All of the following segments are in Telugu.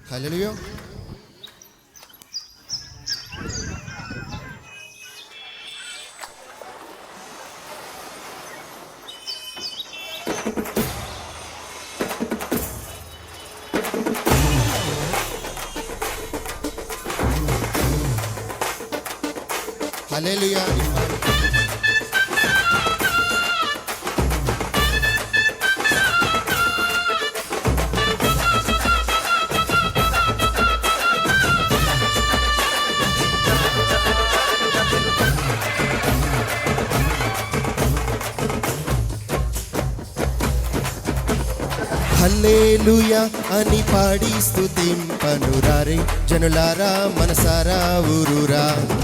హల్లెలూయా. హల్లెలూయా. హల్లెలూయా అని పాడి స్తుతింపనురారే జనులారా మనసారా ఊరూరా.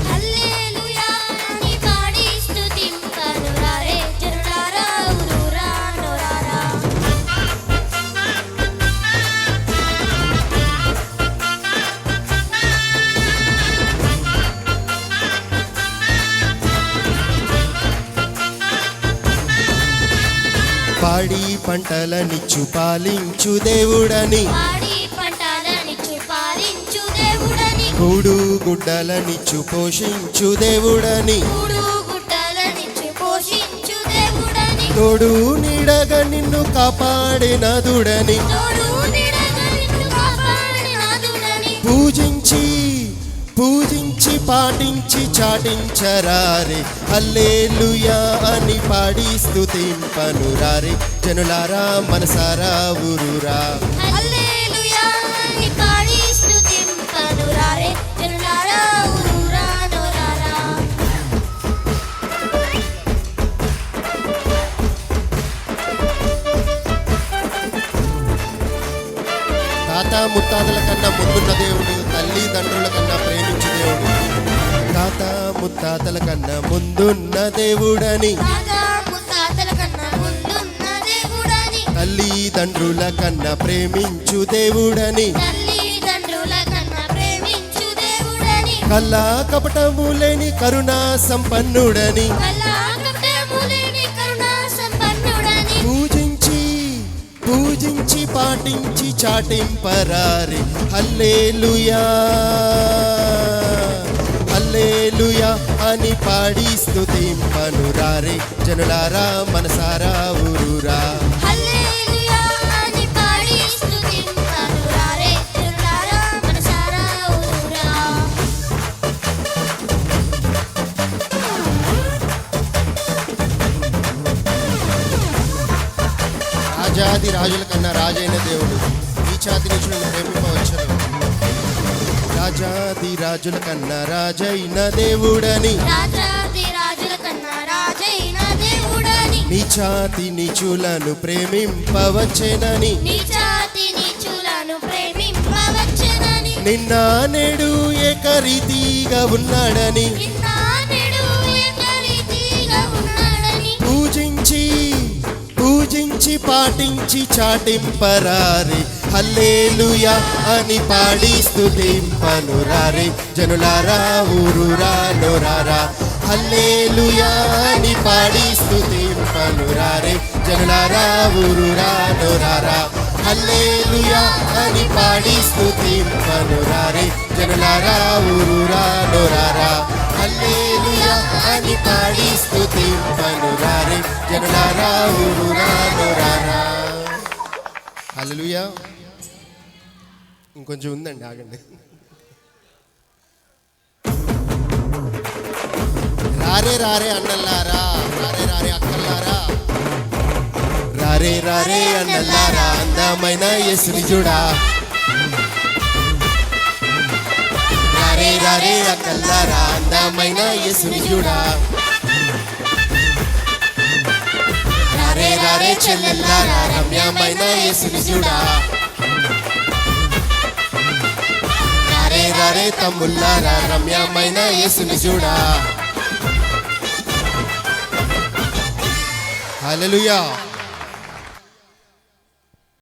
హల్లెలూయా అని పాడి స్తుతింపనురారే జనులారా ఊరూరా నోరారా. పాడి పంటలనిచ్చు పాలించు దేవుడని, పాడి పంటలనిచ్చు పాలించు దేవుడని, కూడు గుడ్డలనిచ్చు పోషించు దేవుడని, కూడు గుడ్డలనిచ్చు పోషించు దేవుడని, తోడు నీడగా నిన్ను కాపాడినదుడని, తోడు నీడగా నిన్ను కాపాడినదుడని, పూజించి పాటించి చాటించరారే హల్లెలూయా అని పాడి స్తుతింపనురారే జనులారా మనసారా ఊరూరా. హల్లెలూయా అని పాడి స్తుతింపనురారే జనులారా ఊరూరా నోరారా. తాత ముత్తాతల కన్నా ముందున్న దేవుడు, తల్లిదండ్రుల కన్నా ప్రేమించు దేవుడు. తాత ముత్తాతల కన్నా ముందున్న దేవుడని, తాత ముత్తాతల కన్నా ముందున్న దేవుడని, తల్లిదండ్రుల కన్నా ప్రేమించు దేవుడని, తల్లిదండ్రుల కన్నా ప్రేమించు దేవుడని, కల్లా కపటము లేని కరుణా సంపన్నుడని, కళాకపటము లేని కరుణా సంపన్నుడని, పూజించి పాటించి చాటింపరారే హల్లెలూయా. హల్లెలూయా అని పాడి స్తుతింపనురారే జనులారా మనసారా ఊరూరా. హల్లెలూయా అని పాడి స్తుతింపనురారే జనులారా మనసారా ఊరూరా. రాజాది రాజుల కన్నా రాజైన దేవుడు నీచాతి నీచులను ప్రేమింపవచ్చును. రాజాది రాజుల కన్నా రాజైన దేవుడని, రాజాది రాజుల కన్నా రాజైన దేవుడని, నీచాతి నీచులను ప్రేమింపవచ్చెనని, నీచాతి నీచులను ప్రేమింపవచ్చునని, నిన్న నేడు ఏకరీతిగా ఉన్నాడని, నిన్న నేడు ఏకరీతిగా ఉన్నాడని, పూజించి పాటించి చాటింపరారే హల్లెలూయా అని పాడి స్తుతింపనురారే జనులారా ఊరూరా నోరారా. హల్లెలూయా అని పాడి స్తుతింపనురారే జనులారా ఊరూరా నోరారా. హల్లెలూయా అని పాడి స్తుతింపనురారే జనులారా ఊరూరా నోరారా. హల్లెలూయా అని పాడి స్తుతింపనురారే జనులారా ఊరూరా నోరారా. హల్లెలూయా. ఇంకొంచెం ఉందండి, ఆగండి. రారే రారే అన్నల్లారా, రారే రారే అక్కల్లారా, రారే రారే అన్నల్లారా అందమైన యేసుని చూడా. రారే రారే అక్కల్లారా అందమైన యేసుని చూడా. రారే రారే చెల్లెల్లారా రమ్యమైన యేసుని చూడా. రారే రారే తమ్ముల్లారా రమ్యమైన యేసుని చూడా. హల్లెలూయా.